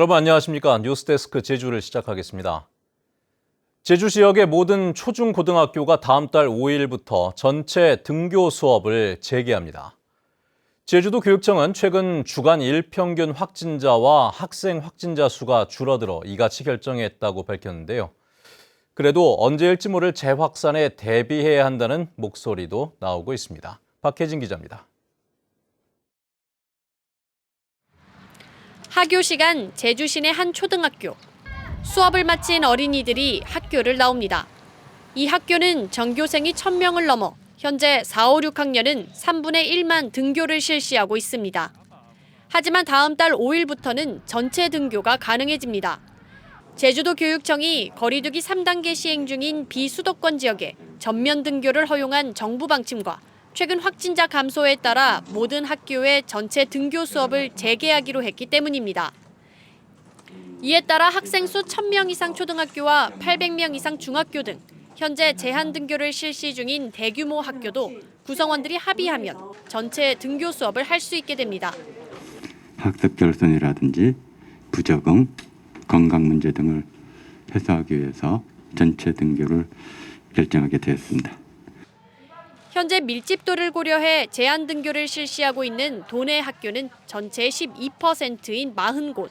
여러분 안녕하십니까? 뉴스데스크 제주를 시작하겠습니다. 제주 지역의 모든 초중고등학교가 다음 달 5일부터 전체 등교 수업을 재개합니다. 제주도 교육청은 최근 주간 일평균 확진자와 학생 확진자 수가 줄어들어 이같이 결정했다고 밝혔는데요. 그래도 언제일지 모를 재확산에 대비해야 한다는 목소리도 나오고 있습니다. 박혜진 기자입니다. 하교 시간 제주 시내 한 초등학교. 수업을 마친 어린이들이 학교를 나옵니다. 이 학교는 전교생이 1,000명을 넘어 현재 4, 5, 6학년은 3분의 1만 등교를 실시하고 있습니다. 하지만 다음 달 5일부터는 전체 등교가 가능해집니다. 제주도 교육청이 거리두기 3단계 시행 중인 비수도권 지역에 전면 등교를 허용한 정부 방침과 최근 확진자 감소에 따라 모든 학교의 전체 등교 수업을 재개하기로 했기 때문입니다. 이에 따라 학생 수 1,000명 이상 초등학교와 800명 이상 중학교 등 현재 제한 등교를 실시 중인 대규모 학교도 구성원들이 합의하면 전체 등교 수업을 할 수 있게 됩니다. 학습 결손이라든지 부적응, 건강 문제 등을 해소하기 위해서 전체 등교를 결정하게 되었습니다. 현재 밀집도를 고려해 제한 등교를 실시하고 있는 도내 학교는 전체의 12%인 40곳.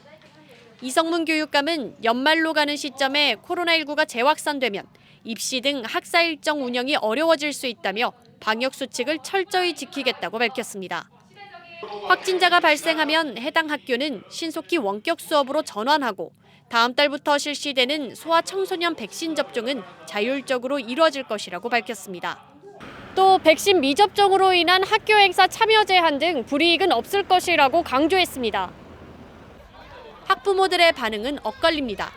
이성문 교육감은 연말로 가는 시점에 코로나19가 재확산되면 입시 등 학사 일정 운영이 어려워질 수 있다며 방역 수칙을 철저히 지키겠다고 밝혔습니다. 확진자가 발생하면 해당 학교는 신속히 원격 수업으로 전환하고 다음 달부터 실시되는 소아 청소년 백신 접종은 자율적으로 이루어질 것이라고 밝혔습니다. 또 백신 미접종으로 인한 학교 행사 참여 제한 등 불이익은 없을 것이라고 강조했습니다. 학부모들의 반응은 엇갈립니다.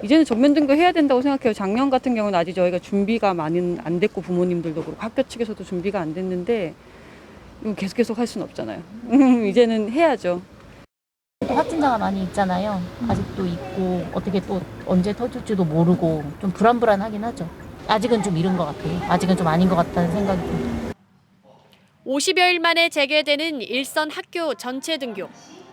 이제는 전면 등교해야 된다고 생각해요. 작년 같은 경우는 아직 저희가 준비가 많이 안 됐고 부모님들도 그렇고 학교 측에서도 준비가 안 됐는데 이거 계속 할 수는 없잖아요. 이제는 해야죠. 또 확진자가 많이 있잖아요. 아직도 있고 어떻게 또 언제 터질지도 모르고 좀 불안하긴 하죠. 아직은 좀 이른 것 같아요. 아직은 좀 아닌 것 같다는 생각이 듭니다. 50여일 만에 재개되는 일선 학교 전체 등교.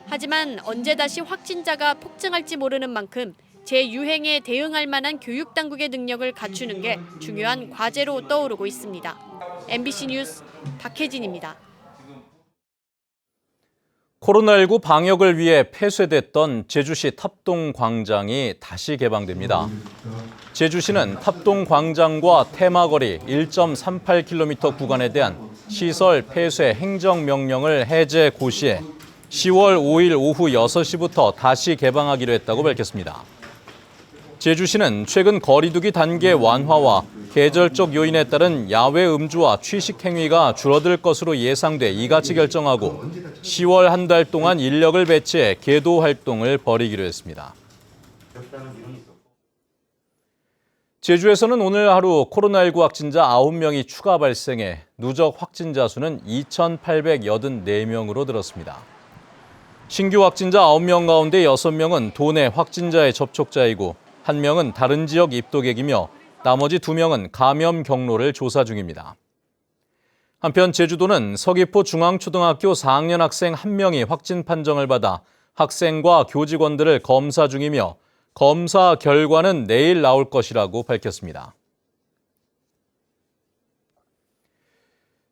하지만 언제 다시 확진자가 폭증할지 모르는 만큼 재유행에 대응할 만한 교육당국의 능력을 갖추는 게 중요한 과제로 떠오르고 있습니다. MBC 뉴스 박혜진입니다. 코로나19 방역을 위해 폐쇄됐던 제주시 탑동광장이 다시 개방됩니다. 제주시는 탑동광장과 테마거리 1.38km 구간에 대한 시설 폐쇄 행정명령을 해제 고시해 10월 5일 오후 6시부터 다시 개방하기로 했다고 밝혔습니다. 제주시는 최근 거리두기 단계 완화와 계절적 요인에 따른 야외 음주와 취식 행위가 줄어들 것으로 예상돼 이같이 결정하고 10월 한 달 동안 인력을 배치해 계도 활동을 벌이기로 했습니다. 제주에서는 오늘 하루 코로나19 확진자 9명이 추가 발생해 누적 확진자 수는 2,884명으로 늘었습니다. 신규 확진자 9명 가운데 6명은 도내 확진자의 접촉자이고 1명은 다른 지역 입도객이며 나머지 2명은 감염 경로를 조사 중입니다. 한편 제주도는 서귀포 중앙초등학교 4학년 학생 1명이 확진 판정을 받아 학생과 교직원들을 검사 중이며 검사 결과는 내일 나올 것이라고 밝혔습니다.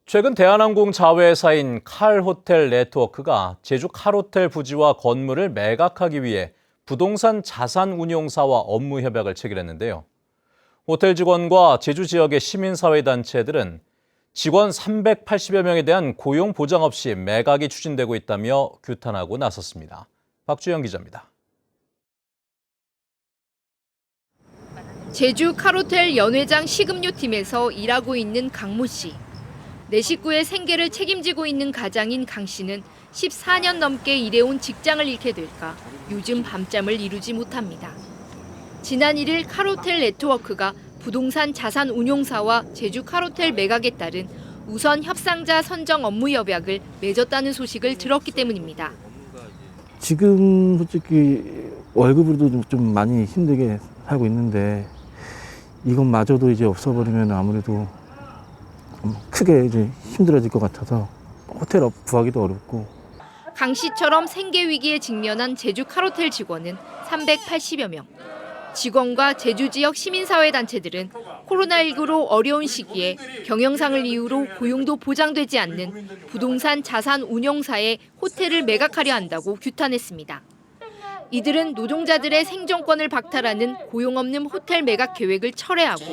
최근 대한항공 자회사인 칼호텔 네트워크가 제주 칼호텔 부지와 건물을 매각하기 위해 부동산 자산운용사와 업무 협약을 체결했는데요. 호텔 직원과 제주 지역의 시민사회단체들은 직원 380여 명에 대한 고용 보장 없이 매각이 추진되고 있다며 규탄하고 나섰습니다. 박주영 기자입니다. 제주 칼호텔 연회장 식음료팀에서 일하고 있는 강모 씨. 내 식구의 생계를 책임지고 있는 가장인 강 씨는 14년 넘게 일해온 직장을 잃게 될까 요즘 밤잠을 이루지 못합니다. 지난 1일 칼호텔 네트워크가 부동산 자산 운용사와 제주 칼호텔 매각에 따른 우선 협상자 선정 업무 협약을 맺었다는 소식을 들었기 때문입니다. 지금 솔직히 월급으로도 좀 많이 힘들게 살고 있는데 이것마저도 이제 없어버리면 아무래도 크게 이제 힘들어질 것 같아서 호텔 구하기도 어렵고. 강 씨처럼 생계 위기에 직면한 제주 카로텔 직원은 380여 명. 직원과 제주 지역 시민사회단체들은 코로나19로 어려운 시기에 경영상을 이유로 고용도 보장되지 않는 부동산 자산 운용사에 호텔을 매각하려 한다고 규탄했습니다. 이들은 노동자들의 생존권을 박탈하는 고용 없는 호텔 매각 계획을 철회하고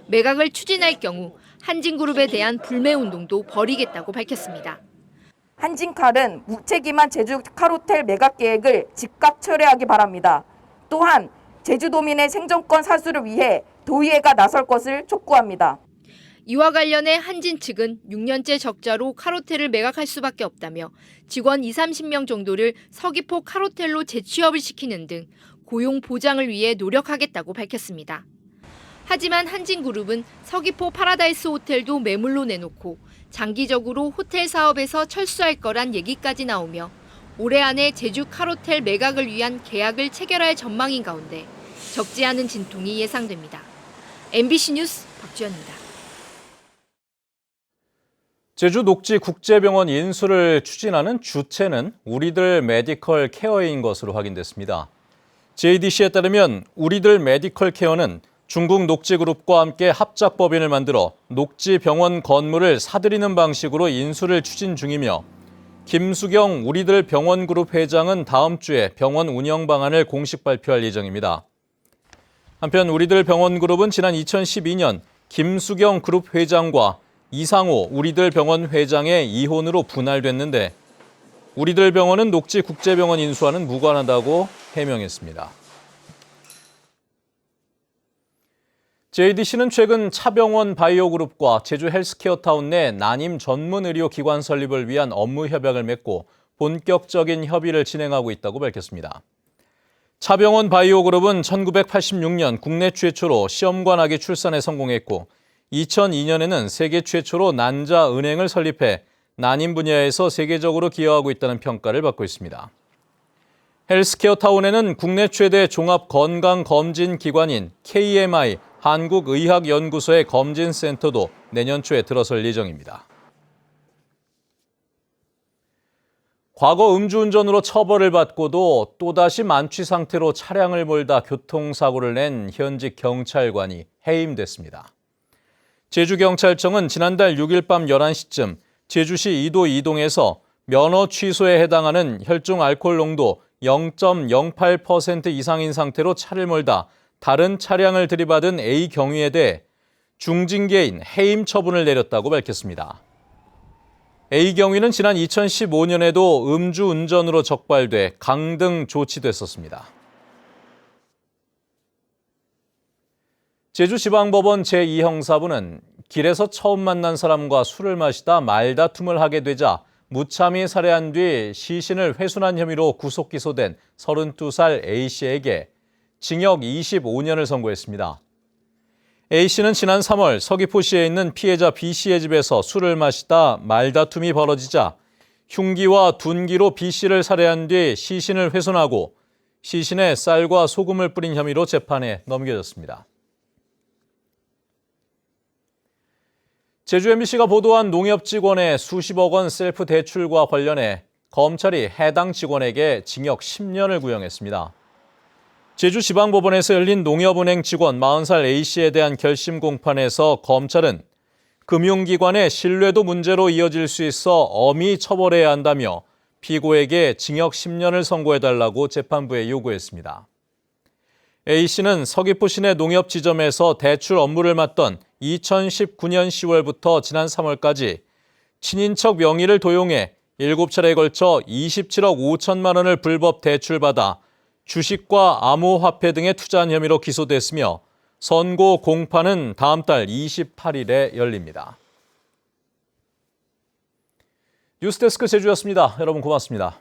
매각을 추진할 경우 한진그룹에 대한 불매운동도 벌이겠다고 밝혔습니다. 한진칼은 무책임한 제주 카로텔 매각 계획을 즉각 철회하기 바랍니다. 또한 제주도민의 생존권 사수를 위해 도의회가 나설 것을 촉구합니다. 이와 관련해 한진 측은 6년째 적자로 카로텔을 매각할 수밖에 없다며 직원 20-30명 정도를 서귀포 카로텔로 재취업을 시키는 등 고용 보장을 위해 노력하겠다고 밝혔습니다. 하지만 한진그룹은 서귀포 파라다이스 호텔도 매물로 내놓고 장기적으로 호텔 사업에서 철수할 거란 얘기까지 나오며 올해 안에 제주 카로텔 매각을 위한 계약을 체결할 전망인 가운데 적지 않은 진통이 예상됩니다. MBC 뉴스 박주연입니다. 제주 녹지국제병원 인수를 추진하는 주체는 우리들 메디컬 케어인 것으로 확인됐습니다. JDC에 따르면 우리들 메디컬 케어는 중국 녹지그룹과 함께 합작법인을 만들어 녹지병원 건물을 사들이는 방식으로 인수를 추진 중이며 김수경 우리들 병원그룹 회장은 다음 주에 병원 운영 방안을 공식 발표할 예정입니다. 한편 우리들 병원그룹은 지난 2012년 김수경 그룹 회장과 이상호 우리들 병원 회장의 이혼으로 분할됐는데 우리들 병원은 녹지국제병원 인수와는 무관하다고 해명했습니다. JDC는 최근 차병원 바이오그룹과 제주 헬스케어타운 내 난임 전문 의료기관 설립을 위한 업무 협약을 맺고 본격적인 협의를 진행하고 있다고 밝혔습니다. 차병원 바이오그룹은 1986년 국내 최초로 시험관 아기 출산에 성공했고 2002년에는 세계 최초로 난자 은행을 설립해 난임 분야에서 세계적으로 기여하고 있다는 평가를 받고 있습니다. 헬스케어타운에는 국내 최대 종합건강검진기관인 KMI 한국의학연구소의 검진센터도 내년 초에 들어설 예정입니다. 과거 음주운전으로 처벌을 받고도 또다시 만취 상태로 차량을 몰다 교통사고를 낸 현직 경찰관이 해임됐습니다. 제주경찰청은 지난달 6일 밤 11시쯤 제주시 이도 이동에서 면허 취소에 해당하는 혈중 알코올 농도 0.08% 이상인 상태로 차를 몰다 다른 차량을 들이받은 A 경위에 대해 중징계인 해임 처분을 내렸다고 밝혔습니다. A 경위는 지난 2015년에도 음주운전으로 적발돼 강등 조치됐었습니다. 제주지방법원 제2형사부는 길에서 처음 만난 사람과 술을 마시다 말다툼을 하게 되자 무참히 살해한 뒤 시신을 훼손한 혐의로 구속 기소된 32살 A씨에게 징역 25년을 선고했습니다. A씨는 지난 3월 서귀포시에 있는 피해자 B씨의 집에서 술을 마시다 말다툼이 벌어지자 흉기와 둔기로 B씨를 살해한 뒤 시신을 훼손하고 시신에 쌀과 소금을 뿌린 혐의로 재판에 넘겨졌습니다. 제주 MBC가 보도한 농협 직원의 수십억 원 셀프 대출과 관련해 검찰이 해당 직원에게 징역 10년을 구형했습니다. 제주지방법원에서 열린 농협은행 직원 40살 A씨에 대한 결심 공판에서 검찰은 금융기관의 신뢰도 문제로 이어질 수 있어 엄히 처벌해야 한다며 피고에게 징역 10년을 선고해달라고 재판부에 요구했습니다. A씨는 서귀포 시내 농협 지점에서 대출 업무를 맡던 2019년 10월부터 지난 3월까지 친인척 명의를 도용해 7차례에 걸쳐 27억 5천만 원을 불법 대출받아 주식과 암호화폐 등에 투자한 혐의로 기소됐으며 선고 공판은 다음 달 28일에 열립니다. 뉴스데스크 제주였습니다. 여러분 고맙습니다.